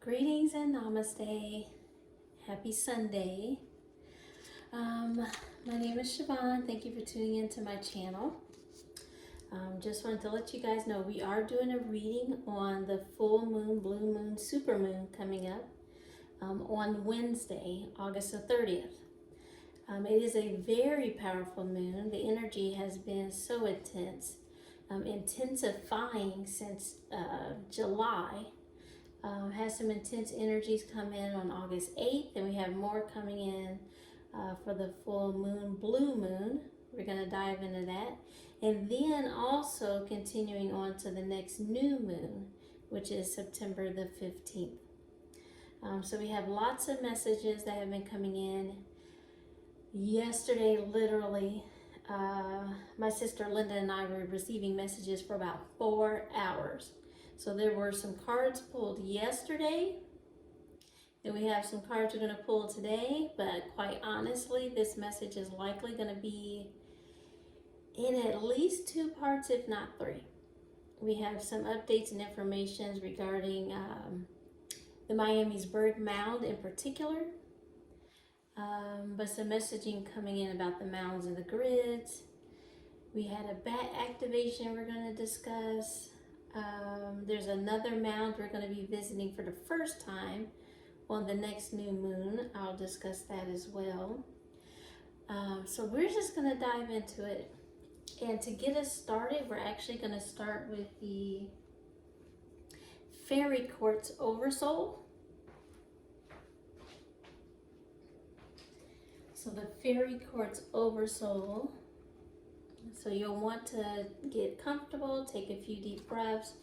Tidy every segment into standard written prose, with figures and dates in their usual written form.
Greetings and namaste. Happy Sunday. My name is Siobhan. Thank you for tuning into my channel. Just wanted to let you guys know we are doing a reading on the full moon, blue moon, super moon coming up on Wednesday, August the 30th. It is a very powerful moon. The energy has been so intense, intensifying since July. Has some intense energies come in on August 8th, and we have more coming in for the full moon, blue moon. We're going to dive into that. And then also continuing on to the next new moon, which is September the 15th. So we have lots of messages that have been coming in. Yesterday, literally, my sister Linda and I were receiving messages for about 4 hours. So there were some cards pulled yesterday, and we have some cards we're going to pull today, but quite honestly, this message is likely going to be in at least 2 parts, if not 3. We have some updates and information regarding the Miami's Bird Mound in particular, but some messaging coming in about the mounds and the grids. We had a bat activation we're going to discuss. There's another mound we're going to be visiting for the first time on the next new moon. I'll discuss that as well. So we're just going to dive into it. And to get us started, we're actually going to start with the Fairy Quartz Oversoul. So the Fairy Quartz Oversoul. So you'll want to get comfortable, take a few deep breaths.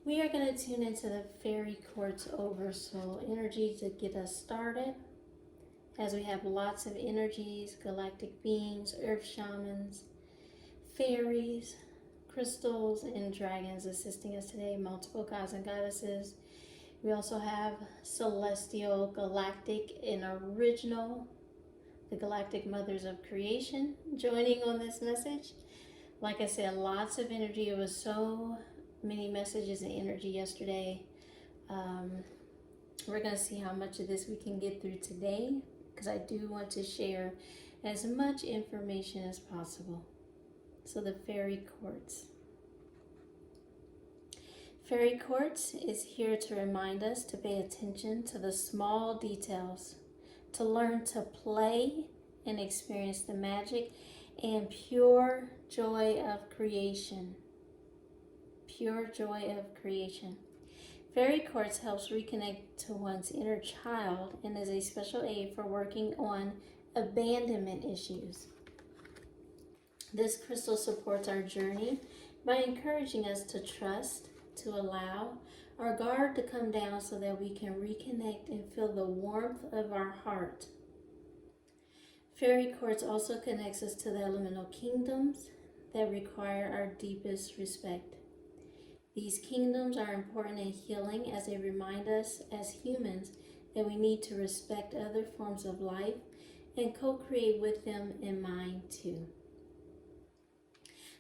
We are going to tune into the Fairy Quartz Oversoul energy to get us started, as we have lots of energies, galactic beings, earth shamans, fairies, crystals, and dragons assisting us today, multiple gods and goddesses. We also have celestial, galactic, and original, the galactic mothers of creation, joining on this message. Like I said, lots of energy. It was so many messages and energy yesterday. We're going to see how much of this we can get through today, because I do want to share as much information as possible. So the Fairy Quartz. Fairy Quartz is here to remind us to pay attention to the small details, to learn to play and experience the magic and pure joy of creation. Pure joy of creation. Fairy Quartz helps reconnect to one's inner child and is a special aid for working on abandonment issues. This crystal supports our journey by encouraging us to trust, to allow our guard to come down so that we can reconnect and feel the warmth of our heart. Fairy Quartz also connects us to the elemental kingdoms that require our deepest respect. These kingdoms are important in healing, as they remind us as humans that we need to respect other forms of life and co-create with them in mind too.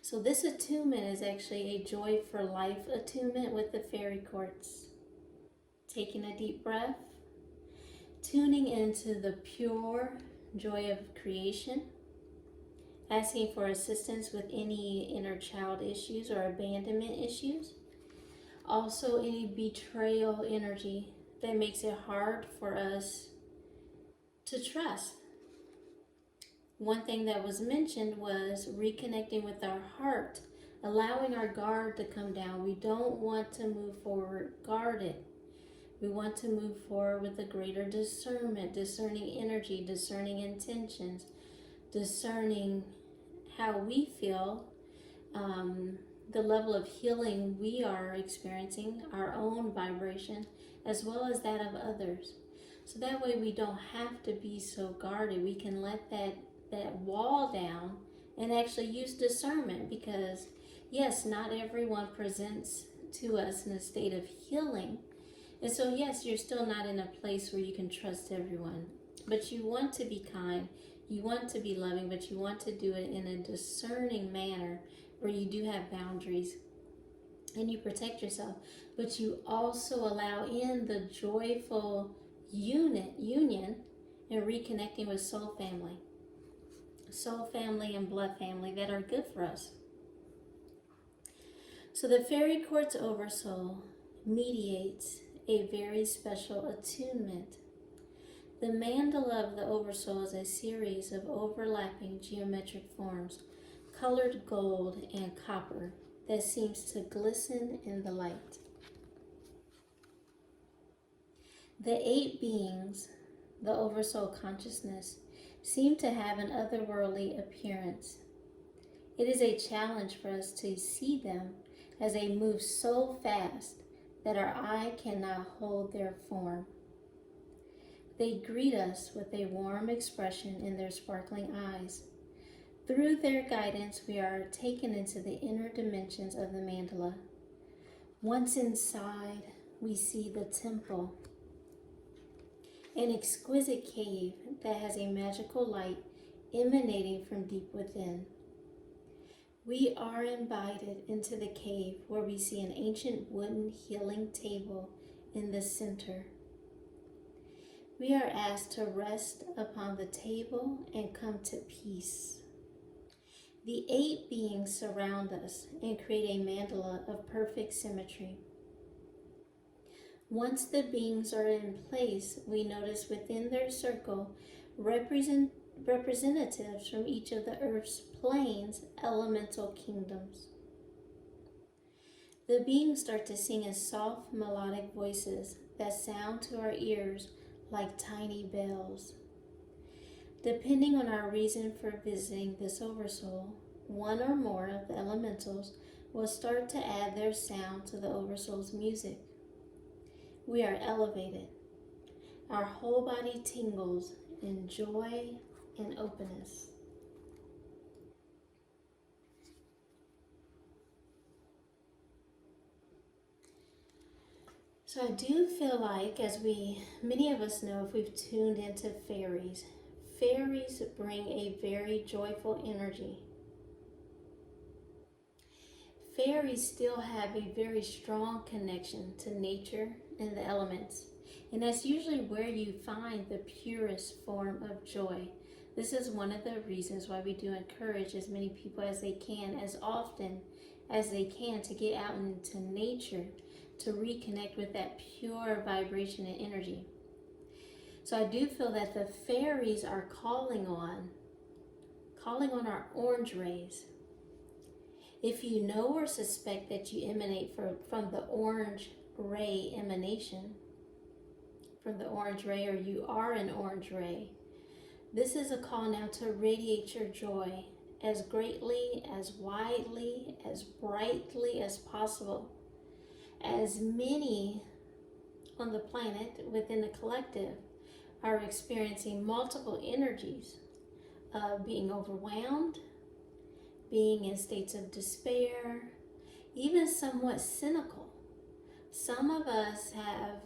So this attunement is actually a joy for life attunement with the Fairy Quartz. Taking a deep breath, tuning into the pure joy of creation, asking for assistance with any inner child issues or abandonment issues. Also any betrayal energy that makes it hard for us to trust. One thing that was mentioned was reconnecting with our heart, allowing our guard to come down. We don't want to move forward guarded. We want to move forward with a greater discernment, discerning energy, discerning intentions, discerning how we feel, the level of healing we are experiencing, our own vibration, as well as that of others. So that way we don't have to be so guarded. We can let that wall down and actually use discernment, because yes, not everyone presents to us in a state of healing. And so yes, you're still not in a place where you can trust everyone, but you want to be kind, you want to be loving, but you want to do it in a discerning manner where you do have boundaries and you protect yourself, but you also allow in the joyful union and reconnecting with soul family and blood family that are good for us. So the fairy quartz oversoul mediates a very special attunement. The mandala of the oversoul is a series of overlapping geometric forms, colored gold and copper, that seems to glisten in the light. The 8 beings, the oversoul consciousness, seem to have an otherworldly appearance. It is a challenge for us to see them as they move so fast that our eye cannot hold their form. They greet us with a warm expression in their sparkling eyes. Through their guidance, we are taken into the inner dimensions of the mandala. Once inside, we see the temple, an exquisite cave that has a magical light emanating from deep within. We are invited into the cave where we see an ancient wooden healing table in the center. We are asked to rest upon the table and come to peace. The 8 beings surround us and create a mandala of perfect symmetry. Once the beings are in place, we notice within their circle representatives from each of the earth's planes, elemental kingdoms. The beings start to sing in soft melodic voices that sound to our ears like tiny bells. Depending on our reason for visiting this oversoul, one or more of the elementals will start to add their sound to the oversoul's music. We are elevated. Our whole body tingles in joy and openness. So I do feel like, as many of us know, if we've tuned into fairies bring a very joyful energy. Fairies still have a very strong connection to nature and the elements, and that's usually where you find the purest form of joy. This is one of the reasons why we do encourage as many people as they can, as often as they can, to get out into nature to reconnect with that pure vibration and energy. So I do feel that the fairies are calling on our orange rays. If you know or suspect that you emanate from the orange ray emanation, from the orange ray, or you are an orange ray, this is a call now to radiate your joy as greatly, as widely, as brightly as possible. As many on the planet within the collective are experiencing multiple energies of being overwhelmed, being in states of despair, even somewhat cynical. Some of us have,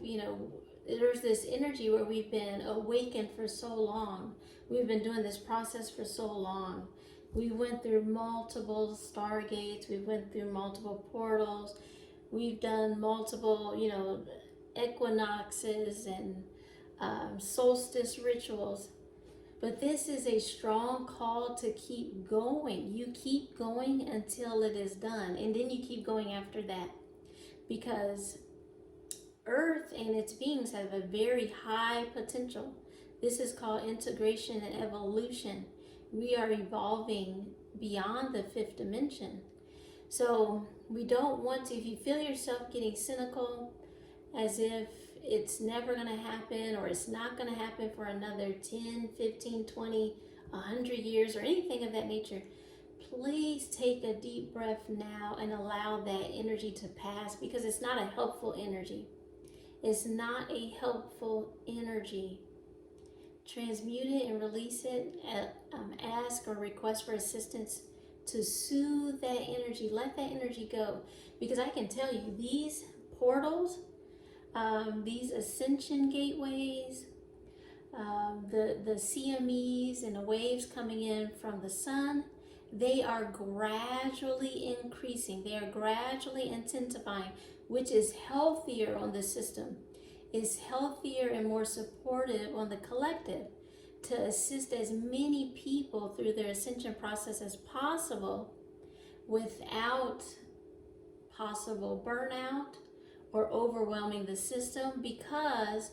there's this energy where we've been awakened for so long. We've been doing this process for so long. We went through multiple stargates. We went through multiple portals. We've done multiple, equinoxes and solstice rituals. But this is a strong call to keep going. You keep going until it is done. And then you keep going after that. Because Earth and its beings have a very high potential. This is called integration and evolution. We are evolving beyond the 5th dimension. So we don't want to, if you feel yourself getting cynical, as if it's never going to happen, or it's not going to happen for another 10, 15, 20, 100 years, or anything of that nature, please take a deep breath now and allow that energy to pass, because it's not a helpful energy. It's not a helpful energy. Transmute it and release it. Ask or request for assistance to soothe that energy. Let that energy go. Because I can tell you, these portals, these ascension gateways, the CMEs and the waves coming in from the sun they are gradually increasing. They are gradually intensifying, which is healthier on the system, is healthier and more supportive on the collective to assist as many people through their ascension process as possible without possible burnout or overwhelming the system, because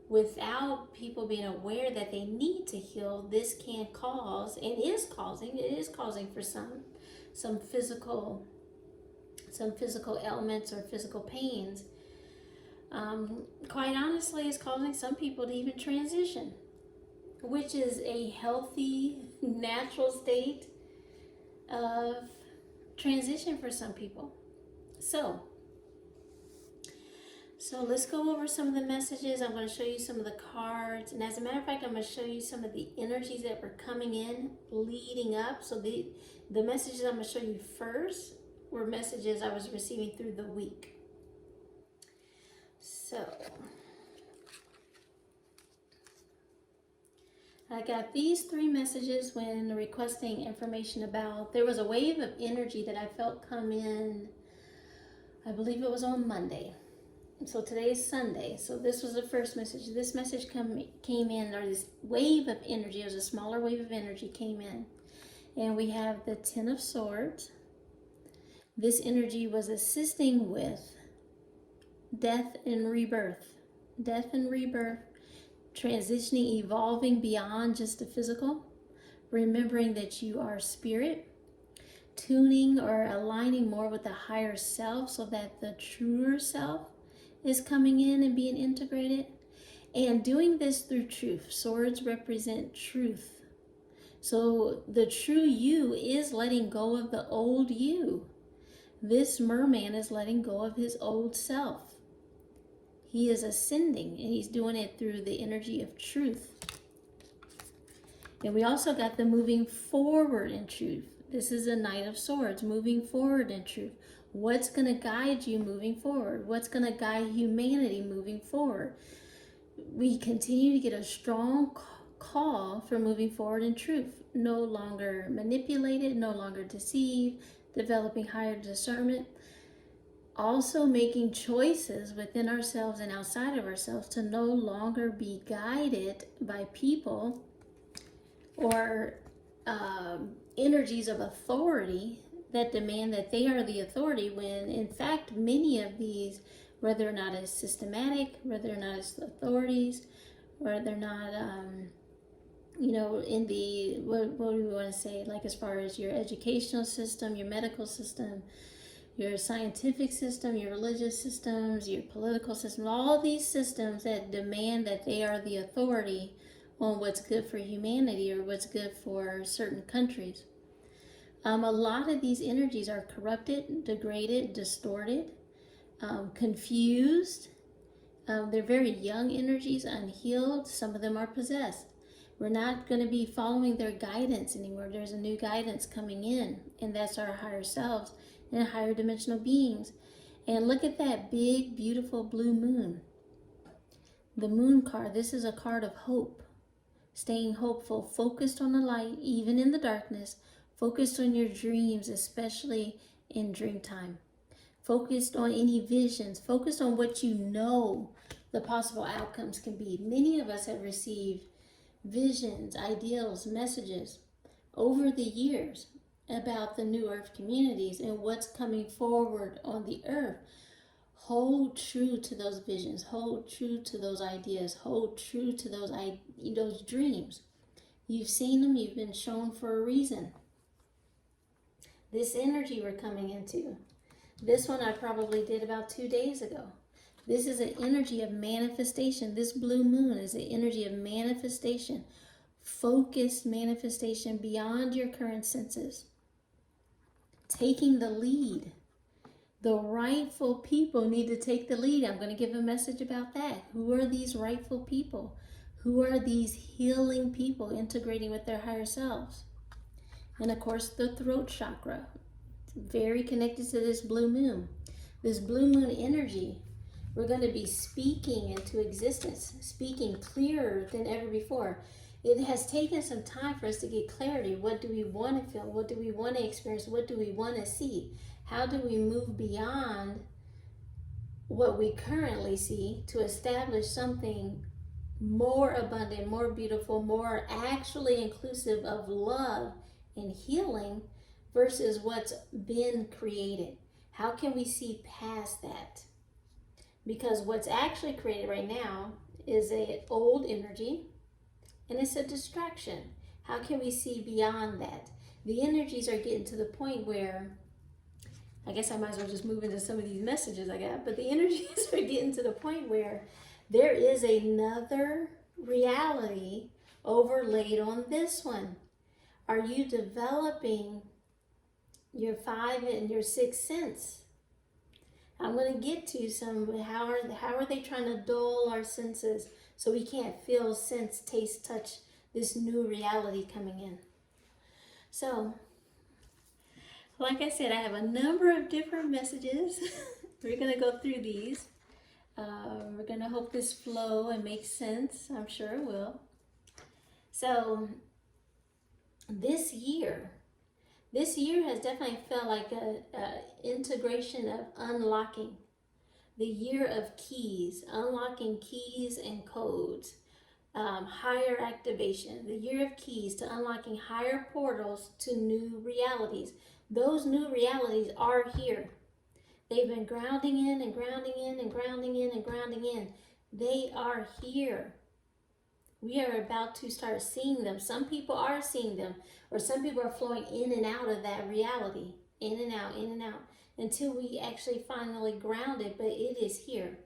without people being aware that they need to heal, this can cause, and it is causing for some physical ailments or physical pains. Quite honestly, it's causing some people to even transition, which is a healthy, natural state of transition for some people. So let's go over some of the messages. I'm going to show you some of the cards. And as a matter of fact, I'm going to show you some of the energies that were coming in leading up. So the messages I'm going to show you first were messages I was receiving through the week. So I got these 3 messages when requesting information about, there was a wave of energy that I felt come in, I believe it was on Monday. So today is Sunday. So this was the first message. This message came in, or this wave of energy, it was a smaller wave of energy came in. And we have the 10 of Swords. This energy was assisting with death and rebirth. Death and rebirth, transitioning, evolving beyond just the physical. Remembering that you are spirit. Tuning or aligning more with the higher self so that the truer self is coming in and being integrated, and doing this through truth. Swords represent truth. So the true you is letting go of the old you. This merman is letting go of his old self. He is ascending, and he's doing it through the energy of truth. And we also got the moving forward in truth. This is a Knight of Swords, moving forward in truth. What's going to guide you moving forward? What's going to guide humanity moving forward? We continue to get a strong call for moving forward in truth. No longer manipulated, no longer deceived, developing higher discernment. Also making choices within ourselves and outside of ourselves to no longer be guided by people or energies of authority that demand that they are the authority, when in fact many of these, whether or not it's systematic, whether or not it's authorities, whether or not in the what do we want to say, like as far as your educational system, your medical system, your scientific system, your religious systems, your political system, all these systems that demand that they are the authority on what's good for humanity or what's good for certain countries. A lot of these energies are corrupted, degraded, distorted, confused. They're very young energies, unhealed. Some of them are possessed. We're not going to be following their guidance anymore. There's a new guidance coming in, and that's our higher selves and higher dimensional beings. And look at that big, beautiful blue moon. The moon card, this is a card of hope. Staying hopeful, focused on the light, even in the darkness. Focused on your dreams, especially in dream time. Focused on any visions. Focused on what you know the possible outcomes can be. Many of us have received visions, ideals, messages over the years about the new earth communities and what's coming forward on the earth. Hold true to those visions. Hold true to those ideas. Hold true to those dreams. You've seen them. You've been shown for a reason. This energy we're coming into, this one I probably did about 2 days ago. This is an energy of manifestation. This blue moon is an energy of manifestation. Focused manifestation beyond your current senses. Taking the lead. The rightful people need to take the lead. I'm going to give a message about that. Who are these rightful people? Who are these healing people integrating with their higher selves? And of course, the throat chakra. It's very connected to this blue moon. This blue moon energy, we're going to be speaking into existence, speaking clearer than ever before. It has taken some time for us to get clarity. What do we want to feel? What do we want to experience? What do we want to see? How do we move beyond what we currently see to establish something more abundant, more beautiful, more actually inclusive of love and healing versus what's been created? How can we see past that? Because what's actually created right now is an old energy and it's a distraction. How can we see beyond that? The energies are getting to the point where, I guess I might as well just move into some of these messages I got, but the energies are getting to the point where there is another reality overlaid on this one. Are you developing your 5 and your 6th sense? I'm going to get to some, how are they trying to dull our senses so we can't feel, sense, taste, touch this new reality coming in. So, like I said, I have a number of different messages. We're going to go through these. We're going to hope this flow and make sense. I'm sure it will. So, this year has definitely felt like a integration of unlocking. The year of keys, unlocking keys and codes, higher activation. The year of keys to unlocking higher portals to new realities. Those new realities are here. They've been grounding in and grounding in and grounding in and grounding in. They are here. We are about to start seeing them. Some people are seeing them, or some people are flowing in and out of that reality. In and out, until we actually finally ground it, but it is here.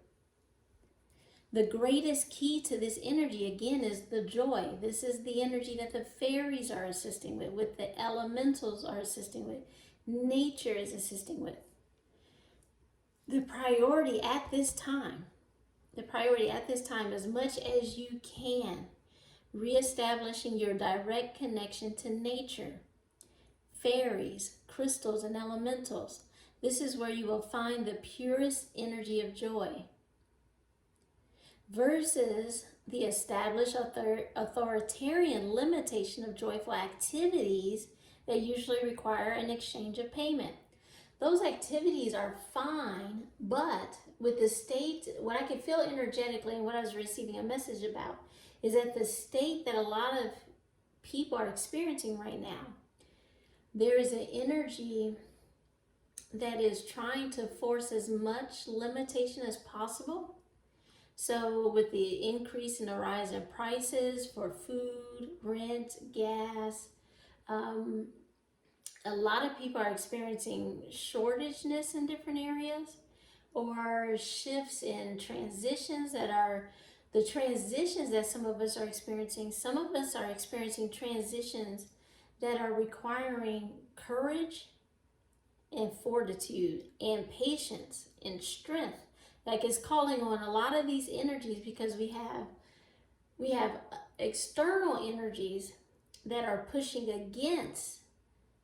The greatest key to this energy, again, is the joy. This is the energy that the fairies are assisting with the elementals are assisting with, nature is assisting with. The priority at this time, as much as you can, reestablishing your direct connection to nature, fairies, crystals, and elementals. This is where you will find the purest energy of joy. Versus the established authoritarian limitation of joyful activities that usually require an exchange of payment. Those activities are fine, but with the state, what I could feel energetically and what I was receiving a message about is that the state that a lot of people are experiencing right now, there is an energy that is trying to force as much limitation as possible. So with the increase in the rise in prices for food, rent, gas, a lot of people are experiencing shortageness in different areas, or shifts in transitions that are the transitions that some of us are experiencing. Some of us are experiencing transitions that are requiring courage and fortitude and patience and strength. Like, it's calling on a lot of these energies, because we have external energies that are pushing against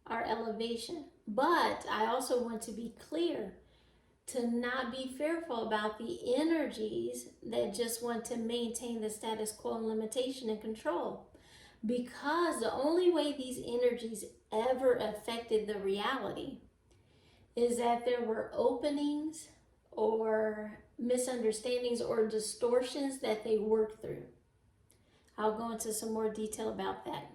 our elevation. But I also want to be clear to not be fearful about the energies that just want to maintain the status quo and limitation and control. Because the only way these energies ever affected the reality is that there were openings or misunderstandings or distortions that they worked through. I'll go into some more detail about that.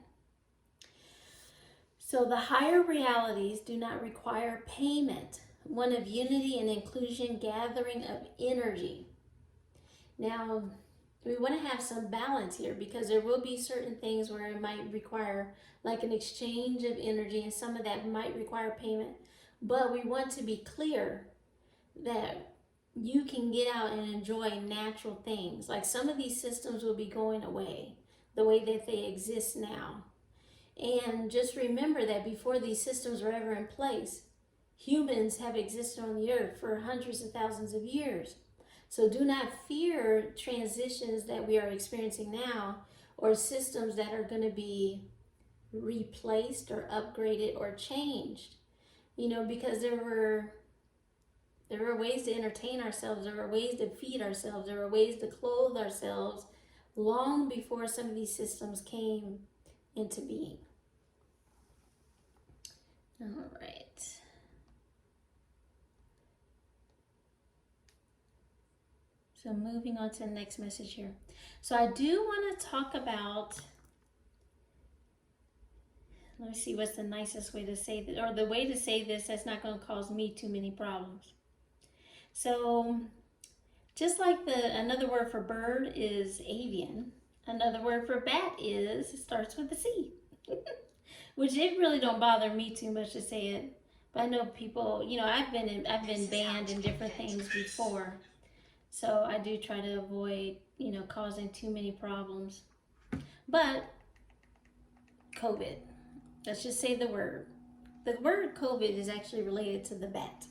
So the higher realities do not require payment, one of unity and inclusion, gathering of energy. Now, we want to have some balance here, because there will be certain things where it might require like an exchange of energy, and some of that might require payment. But we want to be clear that you can get out and enjoy natural things. Like, some of these systems will be going away the way that they exist now. And just remember that before these systems were ever in place, humans have existed on the earth for hundreds of thousands of years. So do not fear transitions that we are experiencing now, or systems that are going to be replaced or upgraded or changed. You know, because there were ways to entertain ourselves, there were ways to feed ourselves, there were ways to clothe ourselves long before some of these systems came into being. All right. So moving on to the next message here. So I do want to talk about, let me see what's the nicest way to say this, or the way to say this that's not going to cause me too many problems. So just like another word for bird is avian, another word for bat it starts with a C. Which it really don't bother me too much to say it. But I know people, I've been banned in different things before. So I do try to avoid, causing too many problems. But COVID, let's just say the word. The word COVID is actually related to the bat.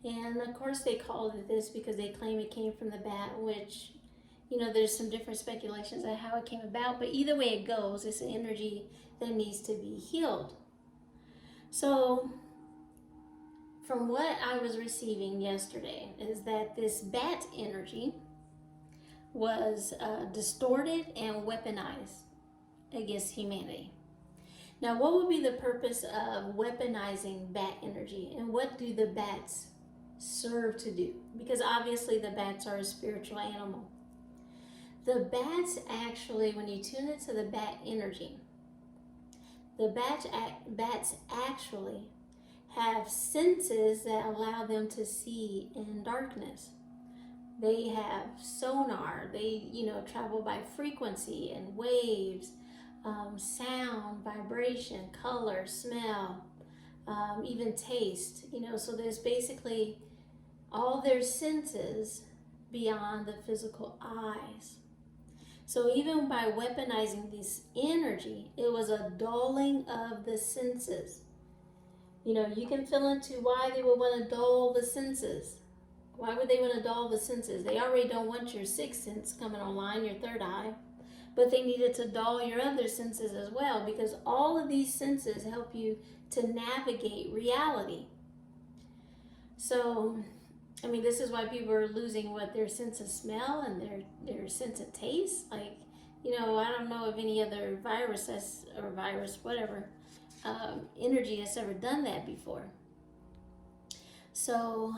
And of course they called it this because they claim it came from the bat, which, there's some different speculations on how it came about. But either way it goes, it's an energy that needs to be healed. So from what I was receiving yesterday is that this bat energy was distorted and weaponized against humanity. Now, what would be the purpose of weaponizing bat energy, and what do the bats serve to do? Because obviously the bats are a spiritual animal. The bats actually, when you tune into the bat energy, the bats actually have senses that allow them to see in darkness. They have sonar. They, travel by frequency and waves, sound, vibration, color, smell, even taste. So there's basically all their senses beyond the physical eyes. So even by weaponizing this energy, it was a dulling of the senses. You can feel into why they would want to dull the senses. Why would they want to dull the senses? They already don't want your sixth sense coming online, your third eye. But they needed to dull your other senses as well, because all of these senses help you to navigate reality. So, this is why people are losing their sense of smell and their sense of taste. I don't know of any other energy that's ever done that before. So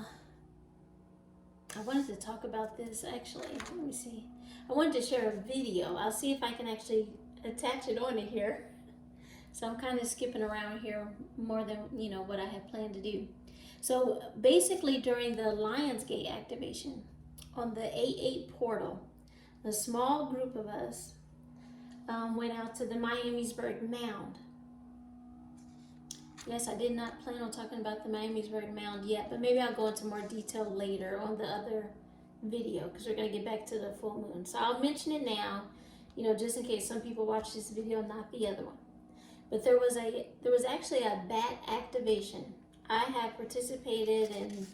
I wanted to talk about this actually. Let me see. I wanted to share a video. I'll see if I can actually attach it onto here. So I'm kind of skipping around here more than what I had planned to do. So basically during the Lionsgate activation on the 8/8 portal, a small group of us went out to the Miamisburg Mound. Yes, I did not plan on talking about the Miamisburg Mound yet, but maybe I'll go into more detail later on the other video because we're going to get back to the full moon. So I'll mention it now, just in case some people watch this video, not the other one. But there was actually a bat activation. I have participated and,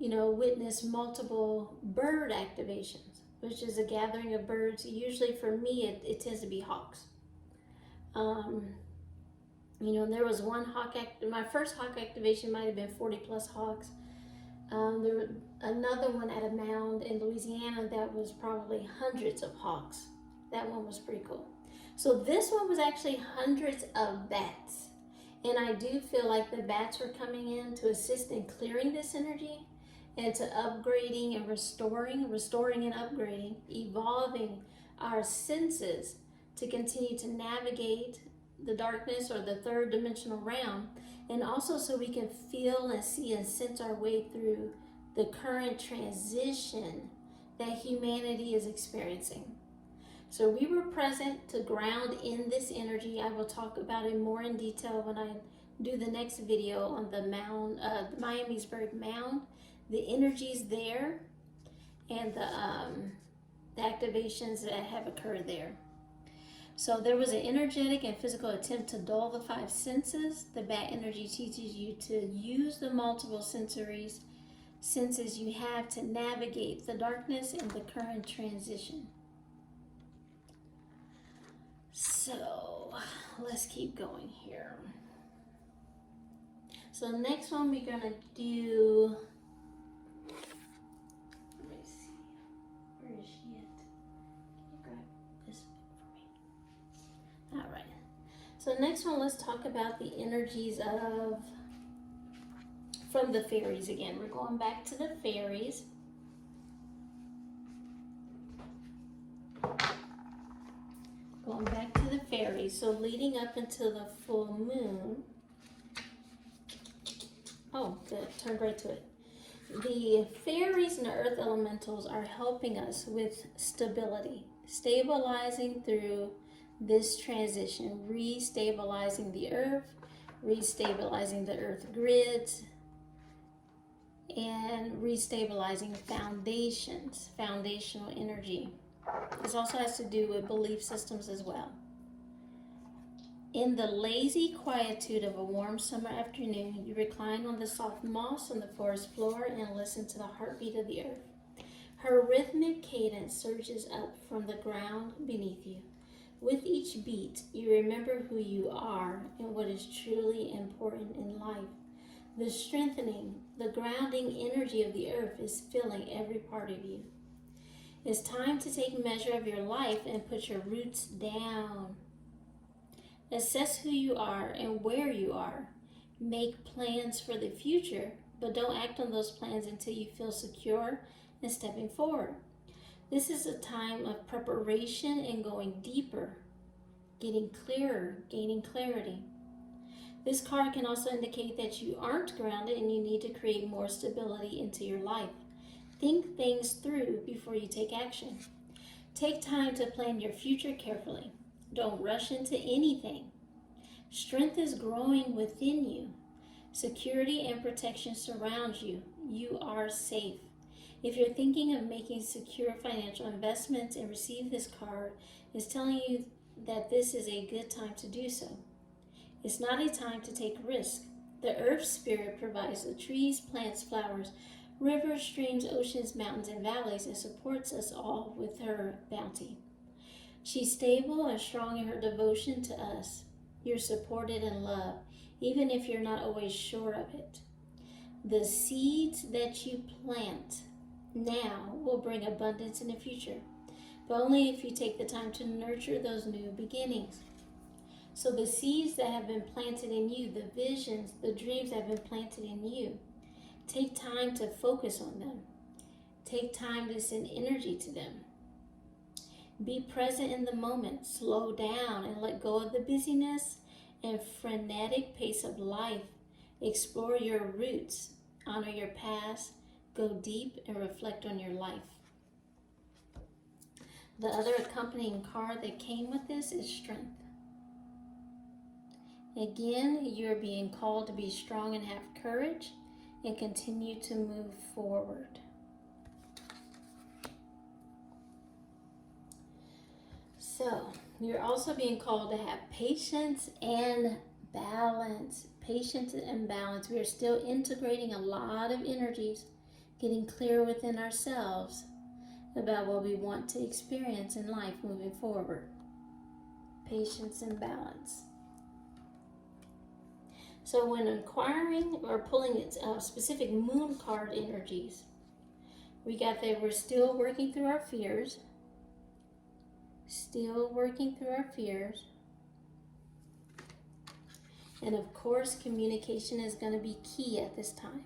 witnessed multiple bird activations, which is a gathering of birds. Usually for me, it tends to be hawks. And there was one hawk my first hawk activation might have been 40 plus hawks. There was another one at a mound in Louisiana that was probably hundreds of hawks. That one was pretty cool. So this one was actually hundreds of bats. And I do feel like the bats were coming in to assist in clearing this energy and to upgrading and restoring and upgrading, evolving our senses to continue to navigate the darkness or the third dimensional realm, and also so we can feel and see and sense our way through the current transition that humanity is experiencing. So we were present to ground in this energy. I will talk about it more in detail when I do the next video on the mound, the Miamisburg Mound, the energies there, and the activations that have occurred there. So there was an energetic and physical attempt to dull the five senses. The bat energy teaches you to use the multiple senses you have to navigate the darkness and the current transition. So let's keep going here. So next one we're gonna do, let me see, where is she at? So next one, let's talk about the energies from the fairies again. We're going back to the fairies. Going back to the fairies. So leading up until the full moon. Oh, good. Turned right to it. The fairies and the earth elementals are helping us with stability, stabilizing through this transition, restabilizing the earth, restabilizing the earth grids, and restabilizing foundations, foundational energy. This also has to do with belief systems as well. In the lazy quietude of a warm summer afternoon, you recline on the soft moss on the forest floor and listen to the heartbeat of the earth. Her rhythmic cadence surges up from the ground beneath you. With each beat, you remember who you are and what is truly important in life. The strengthening, the grounding energy of the earth is filling every part of you. It's time to take measure of your life and put your roots down. Assess who you are and where you are. Make plans for the future, but don't act on those plans until you feel secure and stepping forward. This is a time of preparation and going deeper, getting clearer, gaining clarity. This card can also indicate that you aren't grounded and you need to create more stability into your life. Think things through before you take action. Take time to plan your future carefully. Don't rush into anything. Strength is growing within you. Security and protection surround you. You are safe. If you're thinking of making secure financial investments and receive this card, it's telling you that this is a good time to do so. It's not a time to take risk. The earth spirit provides the trees, plants, flowers, rivers, streams, oceans, mountains, and valleys, and supports us all with her bounty. She's stable and strong in her devotion to us. You're supported and loved, even if you're not always sure of it. The seeds that you plant now will bring abundance in the future, but only if you take the time to nurture those new beginnings. So the seeds that have been planted in you, the visions, the dreams that have been planted in you, take time to focus on them. Take time to send energy to them. Be present in the moment. Slow down and let go of the busyness and frenetic pace of life. Explore your roots. Honor your past. Go deep and reflect on your life. The other accompanying card that came with this is strength. Again, you're being called to be strong and have courage and continue to move forward. So, you're also being called to have patience and balance. Patience and balance. We are still integrating a lot of energies, getting clear within ourselves about what we want to experience in life moving forward. Patience and balance. So when inquiring or pulling specific moon card energies, we got that we're still working through our fears. Still working through our fears. And of course, communication is going to be key at this time.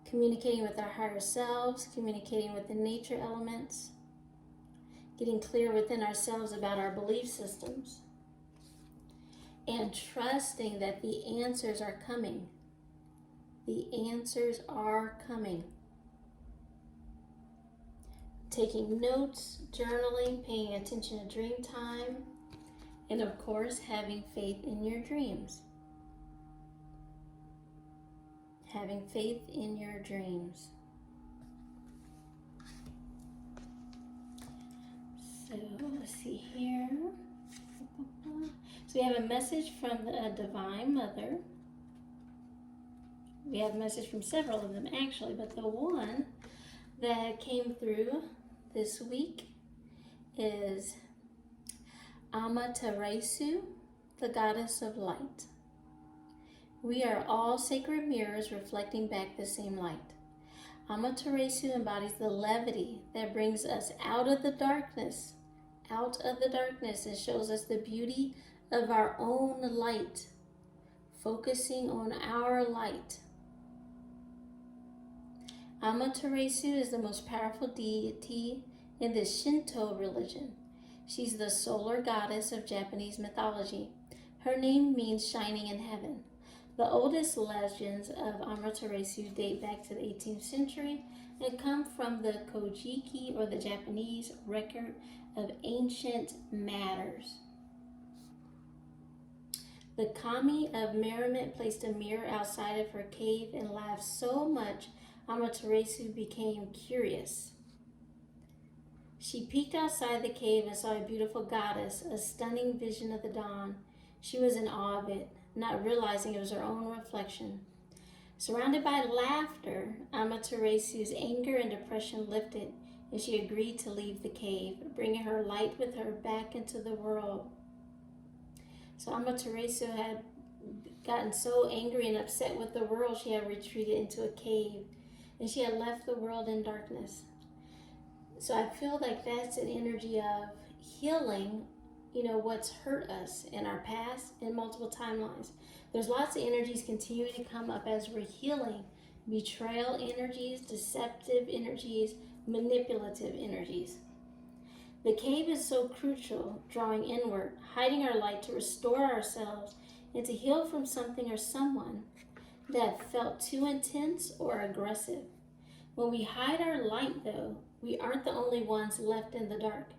Communicating with our higher selves, communicating with the nature elements, getting clear within ourselves about our belief systems, and trusting that the answers are coming. The answers are coming. Taking notes, journaling, paying attention to dream time, and of course, having faith in your dreams. Having faith in your dreams. So, let's see here. So we have a message from the Divine Mother. We have a message from several of them actually, but the one that came through this week is Amaterasu, the goddess of light. We are all sacred mirrors reflecting back the same light. Amaterasu embodies the levity that brings us out of the darkness, and shows us the beauty of our own light, focusing on our light. Amaterasu is the most powerful deity in the Shinto religion. She's the solar goddess of Japanese mythology. Her name means shining in heaven. The oldest legends of Amaterasu date back to the 18th century and come from the Kojiki, or the Japanese record of ancient matters. The kami of merriment placed a mirror outside of her cave and laughed so much Amaterasu became curious. She peeked outside the cave and saw a beautiful goddess, a stunning vision of the dawn. She was in awe of it, not realizing it was her own reflection. Surrounded by laughter, Amaterasu's anger and depression lifted, and she agreed to leave the cave, bringing her light with her back into the world. So Amaterasu had gotten so angry and upset with the world, she had retreated into a cave, and she had left the world in darkness. So I feel like that's an energy of healing, what's hurt us in our past in multiple timelines. There's lots of energies continuing to come up as we're healing. Betrayal energies, deceptive energies, manipulative energies. The cave is so crucial, drawing inward, hiding our light to restore ourselves and to heal from something or someone that felt too intense or aggressive. When we hide our light, though, we aren't the only ones left in the dark.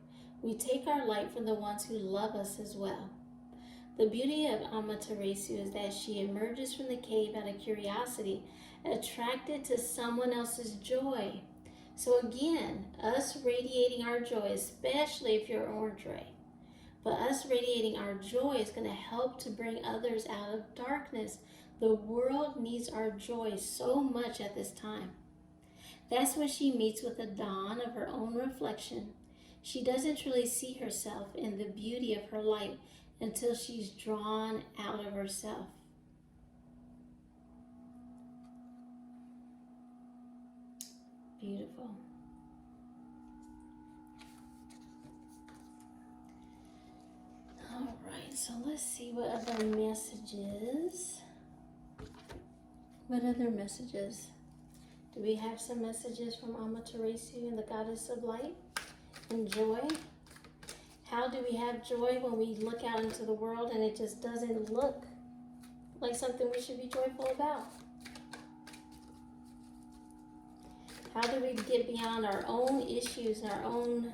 We take our light from the ones who love us as well. The beauty of Amaterasu is that she emerges from the cave out of curiosity, attracted to someone else's joy. So again, us radiating our joy, especially if you're orange ray, but us radiating our joy is going to help to bring others out of darkness. The world needs our joy so much at this time. That's when she meets with the dawn of her own reflection. She doesn't truly see herself in the beauty of her light until she's drawn out of herself. Beautiful. All right, so let's see what other messages. What other messages? Do we have some messages from Amaterasu and the goddess of light and joy? How do we have joy when we look out into the world and it just doesn't look like something we should be joyful about? How do we get beyond our own issues and our own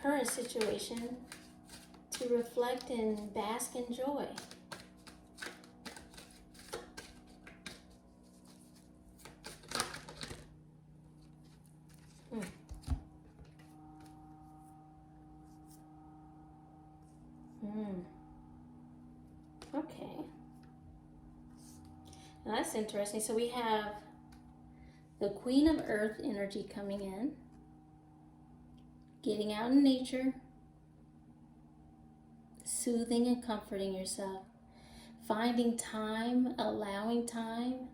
current situation to reflect and bask in joy? Okay. Now that's interesting. So we have the Queen of Earth energy coming in, getting out in nature, soothing and comforting yourself, finding time, allowing time,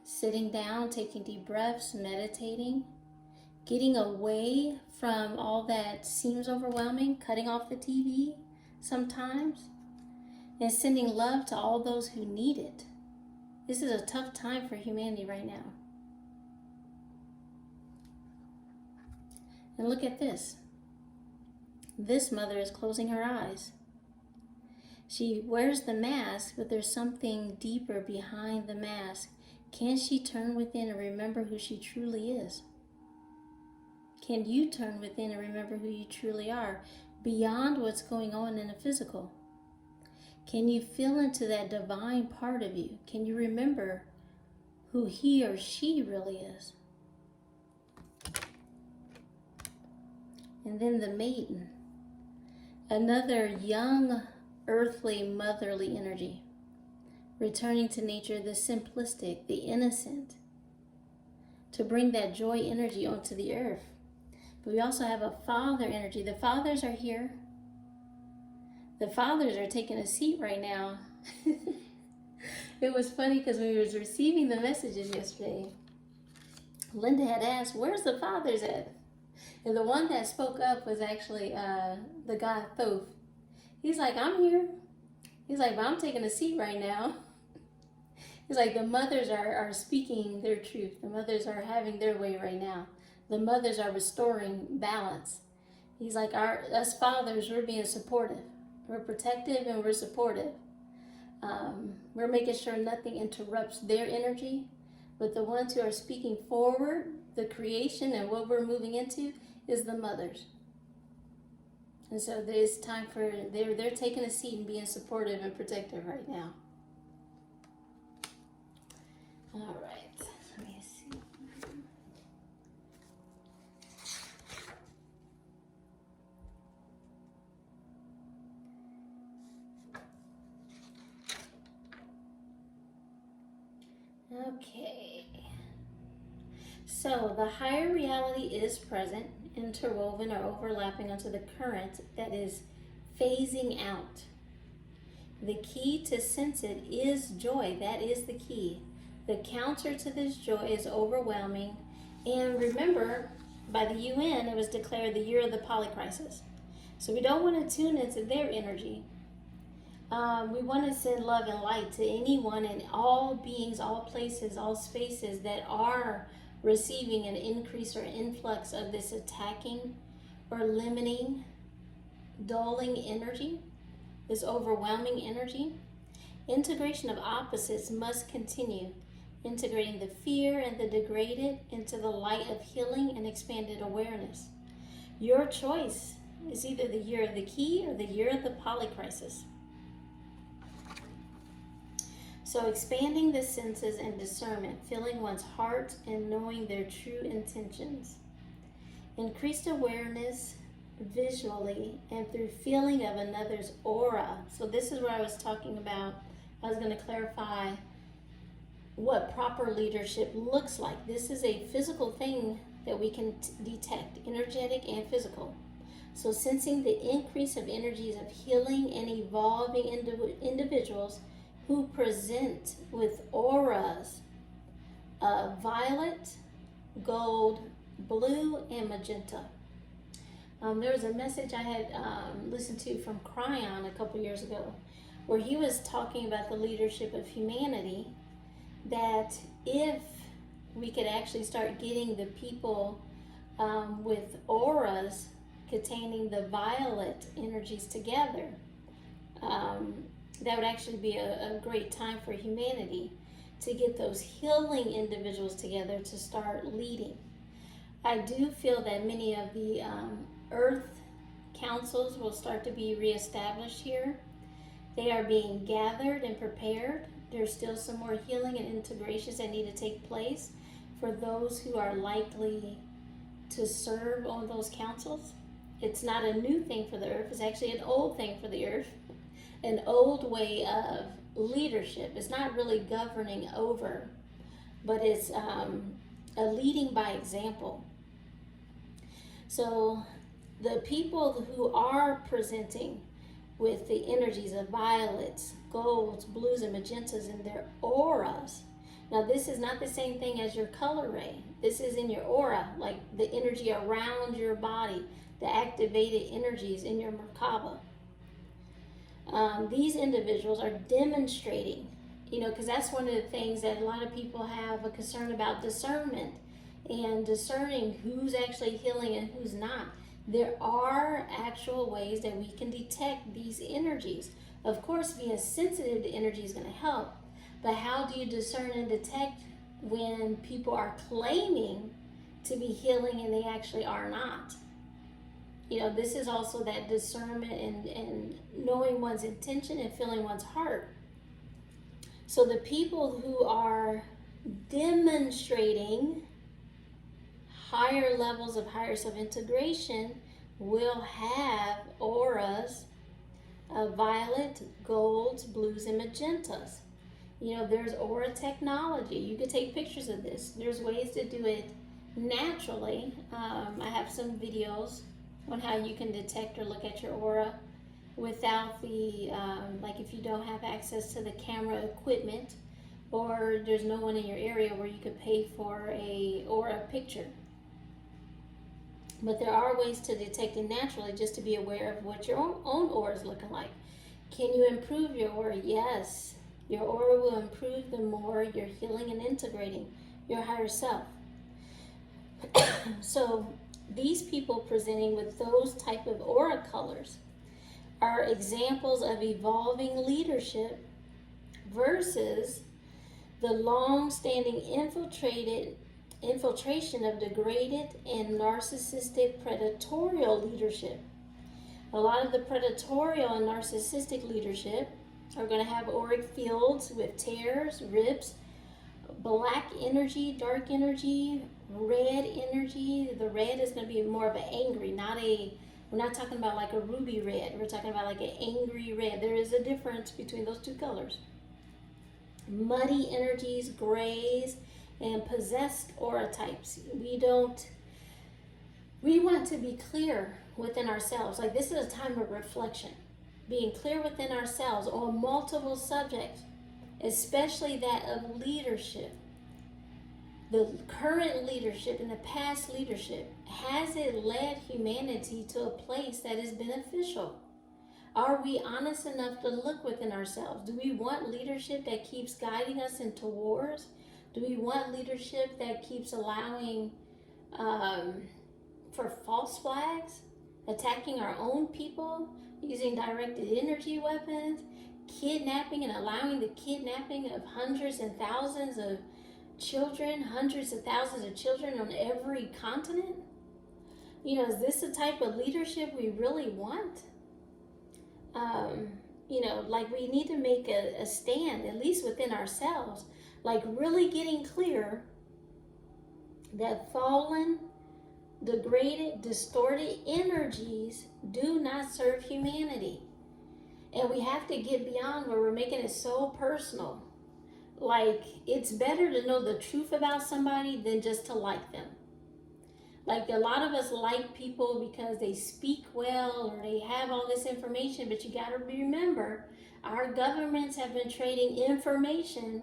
sitting down, taking deep breaths, meditating, getting away from all that seems overwhelming, cutting off the TV sometimes, and sending love to all those who need it. This is a tough time for humanity right now. And look at this. This mother is closing her eyes. She wears the mask, but there's something deeper behind the mask. Can she turn within and remember who she truly is? Can you turn within and remember who you truly are beyond what's going on in the physical? Can you feel into that divine part of you? Can you remember who he or she really is? And then the maiden, another young, earthly, motherly energy, returning to nature, the simplistic, the innocent, to bring that joy energy onto the earth. But we also have a father energy. The fathers are here. The fathers are taking a seat right now. It was funny because when we was receiving the messages yesterday, Linda had asked, where's the fathers at? And the one that spoke up was actually the guy Thoth. He's like, I'm here. He's like, but I'm taking a seat right now. He's like, the mothers are speaking their truth. The mothers are having their way right now. The mothers are restoring balance. He's like, us fathers, we're being supportive. We're protective and we're supportive. We're making sure nothing interrupts their energy. But the ones who are speaking forward, the creation and what we're moving into, is the mothers. And so there's time for, they're taking a seat and being supportive and protective right now. All right, let me see. Okay. So the higher reality is present, interwoven or overlapping onto the current that is phasing out. The key to sense it is joy. That is the key. The counter to this joy is overwhelming. And remember, by the UN, it was declared the year of the polycrisis. So we don't want to tune into their energy. We want to send love and light to anyone and all beings, all places, all spaces that are receiving an increase or influx of this attacking or limiting, dulling energy, this overwhelming energy. Integration of opposites must continue, integrating the fear and the degraded into the light of healing and expanded awareness. Your choice is either the year of the key or the year of the polycrisis. So expanding the senses and discernment, feeling one's heart and knowing their true intentions. Increased awareness visually and through feeling of another's aura. So this is where I was talking about. I was going to clarify what proper leadership looks like. This is a physical thing that we can detect, energetic and physical. So sensing the increase of energies of healing and evolving individuals who present with auras of violet, gold, blue, and magenta. There was a message I had listened to from Cryon a couple years ago where he was talking about the leadership of humanity, that if we could actually start getting the people with auras containing the violet energies together, that would actually be a great time for humanity to get those healing individuals together to start leading. I do feel that many of the earth councils will start to be reestablished here. They are being gathered and prepared. There's still some more healing and integrations that need to take place for those who are likely to serve on those councils. It's not a new thing for the earth. It's actually an old thing for the earth. An old way of leadership. It's not really governing over, but it's a leading by example. So the people who are presenting with the energies of violets, golds, blues, and magentas in their auras. Now this is not the same thing as your color ray. This is in your aura, like the energy around your body, the activated energies in your Merkaba. These individuals are demonstrating, because that's one of the things that a lot of people have a concern about, discernment and discerning who's actually healing and who's not. There are actual ways that we can detect these energies. Of course, being sensitive to energy is going to help, but how do you discern and detect when people are claiming to be healing and they actually are not? This is also that discernment and knowing one's intention and feeling one's heart. So the people who are demonstrating higher levels of higher self-integration will have auras of violet, golds, blues, and magentas. There's aura technology. You could take pictures of this. There's ways to do it naturally. I have some videos on how you can detect or look at your aura without the, like if you don't have access to the camera equipment, or there's no one in your area where you could pay for a aura picture. But there are ways to detect it naturally, just to be aware of what your own aura is looking like. Can you improve your aura? Yes. Your aura will improve the more you're healing and integrating your higher self. So these people presenting with those type of aura colors are examples of evolving leadership versus the long-standing infiltration of degraded and narcissistic predatorial leadership. A lot of the predatorial and narcissistic leadership are going to have auric fields with tears, rips, black energy, dark energy, red energy. The red is going to be more of an angry, we're not talking about like a ruby red. We're talking about like an angry red. There is a difference between those two colors. Muddy energies, grays, and possessed aura types. We want to be clear within ourselves. Like, this is a time of reflection. Being clear within ourselves on multiple subjects, especially that of leadership. The current leadership and the past leadership, has it led humanity to a place that is beneficial? Are we honest enough to look within ourselves? Do we want leadership that keeps guiding us into wars? Do we want leadership that keeps allowing for false flags, attacking our own people, using directed energy weapons, kidnapping and allowing the kidnapping of hundreds and thousands of children, hundreds of thousands of children on every continent? Is this the type of leadership we really want? Like, we need to make a stand, at least within ourselves, like really getting clear that fallen, degraded, distorted energies do not serve humanity. And we have to get beyond where we're making it so personal. Like, it's better to know the truth about somebody than just to like them. Like, a lot of us like people because they speak well or they have all this information, but you got to remember, our governments have been trading information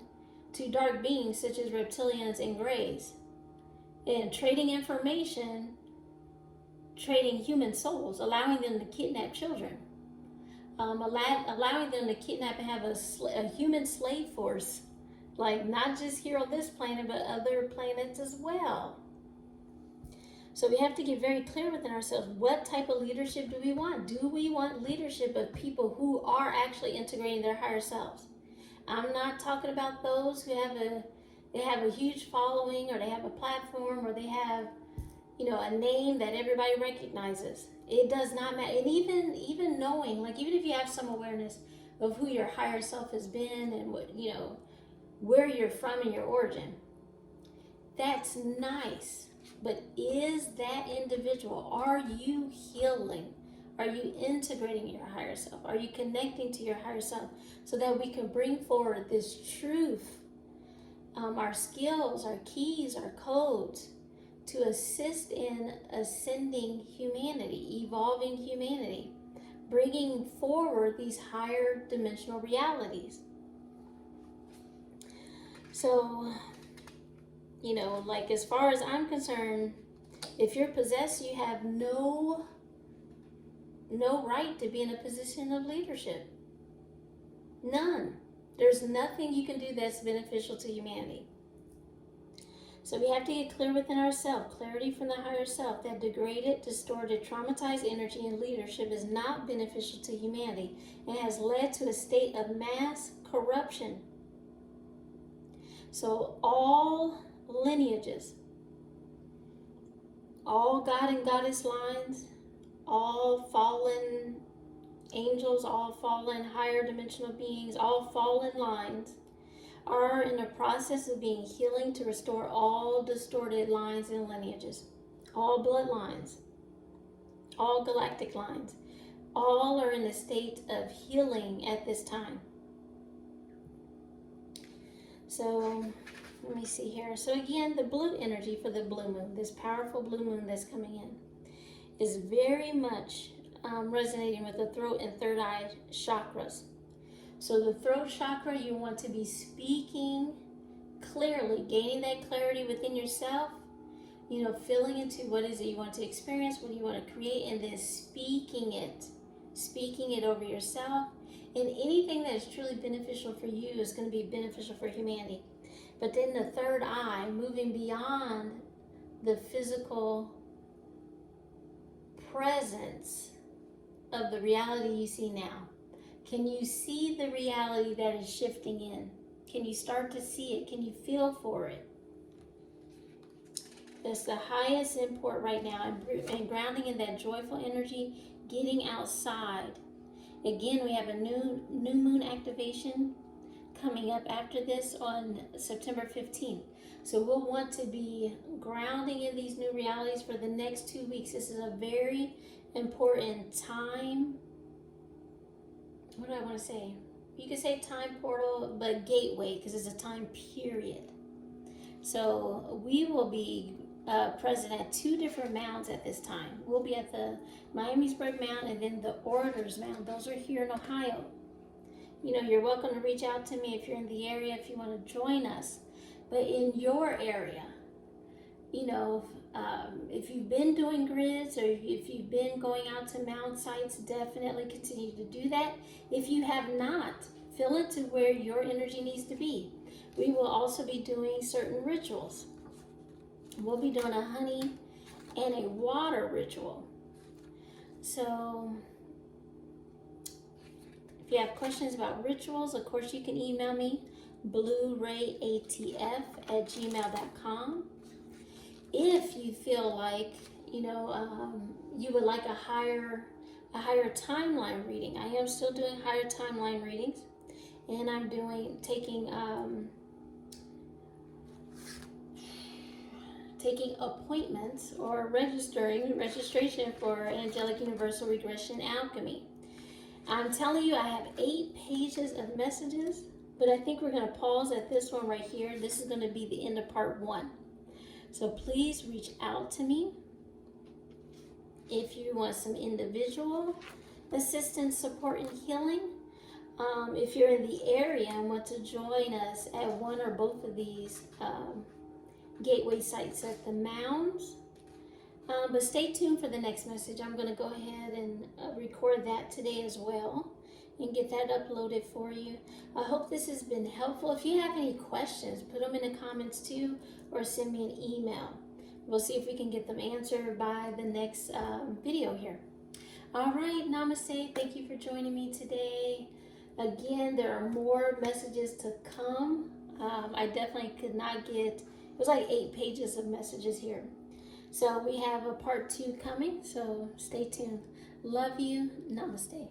to dark beings such as reptilians and greys. And trading information, trading human souls, allowing them to kidnap children, allowing them to kidnap and have a human slave force, like not just here on this planet, but other planets as well. So we have to get very clear within ourselves, what type of leadership do we want? Do we want leadership of people who are actually integrating their higher selves? I'm not talking about those who have a huge following, or they have a platform, or they have, a name that everybody recognizes. It does not matter. And even knowing, like, even if you have some awareness of who your higher self has been and what, where you're from and your origin, that's nice. But is that individual, are you healing? Are you integrating your higher self? Are you connecting to your higher self so that we can bring forward this truth, our skills, our keys, our codes, to assist in ascending humanity, evolving humanity, bringing forward these higher dimensional realities? So, like, as far as I'm concerned, if you're possessed, you have no right to be in a position of leadership. None. There's nothing you can do that's beneficial to humanity. So we have to get clear within ourselves, clarity from the higher self, that degraded, distorted, traumatized energy and leadership is not beneficial to humanity and has led to a state of mass corruption. So all lineages, all God and Goddess lines, all fallen angels, all fallen higher dimensional beings, all fallen lines are in the process of being healing to restore all distorted lines and lineages, all bloodlines, all galactic lines. All are in a state of healing at this time. So let me see here. So again, the blue energy for the blue moon, this powerful blue moon that's coming in, is very much resonating with the throat and third eye chakras. So the throat chakra, you want to be speaking clearly, gaining that clarity within yourself, You know, feeling into what is it you want to experience, what do you want to create, and then speaking it over yourself. And anything that is truly beneficial for you is going to be beneficial for humanity. But then the third eye, moving beyond the physical presence of the reality you see now. Can you see the reality that is shifting in? Can you start to see it? Can you feel for it? That's the highest import right now, and grounding in that joyful energy, getting outside. Again, we have a new moon activation coming up after this on September 15th. So we'll want to be grounding in these new realities for the next 2 weeks. This is a very important time. What do I want to say? You could say time portal, but gateway, because it's a time period. So we will be present at 2 different mounds at this time. We'll be at the Miamisburg Mound and then the Orators Mound. Those are here in Ohio. You know, you're welcome to reach out to me if you're in the area, if you want to join us. But in your area, you know, if you've been doing grids or if you've been going out to mound sites, definitely continue to do that. If you have not, fill it to where your energy needs to be. We will also be doing certain rituals. We'll be doing a honey and a water ritual. So if you have questions about rituals, of course you can email me, bluerayatf@gmail.com. If you feel like, you know, you would like a higher timeline reading, I am still doing higher timeline readings, and I'm taking appointments or registration for Angelic Universal Regression Alchemy. I'm telling you, I have 8 pages of messages, but I think we're going to pause at this one right here. This is going to be the end of part 1. So please reach out to me if you want some individual assistance, support, and healing. If you're in the area and want to join us at one or both of these gateway sites at the mounds. But stay tuned for the next message. I'm going to go ahead and record that today as well and get that uploaded for you. I hope this has been helpful. If you have any questions, put them in the comments too, or send me an email. We'll see if we can get them answered by the next video here. All right, namaste. Thank you for joining me today. Again, there are more messages to come. I definitely could not get, it was like 8 pages of messages here. So we have a part 2 coming, so stay tuned. Love you. Namaste.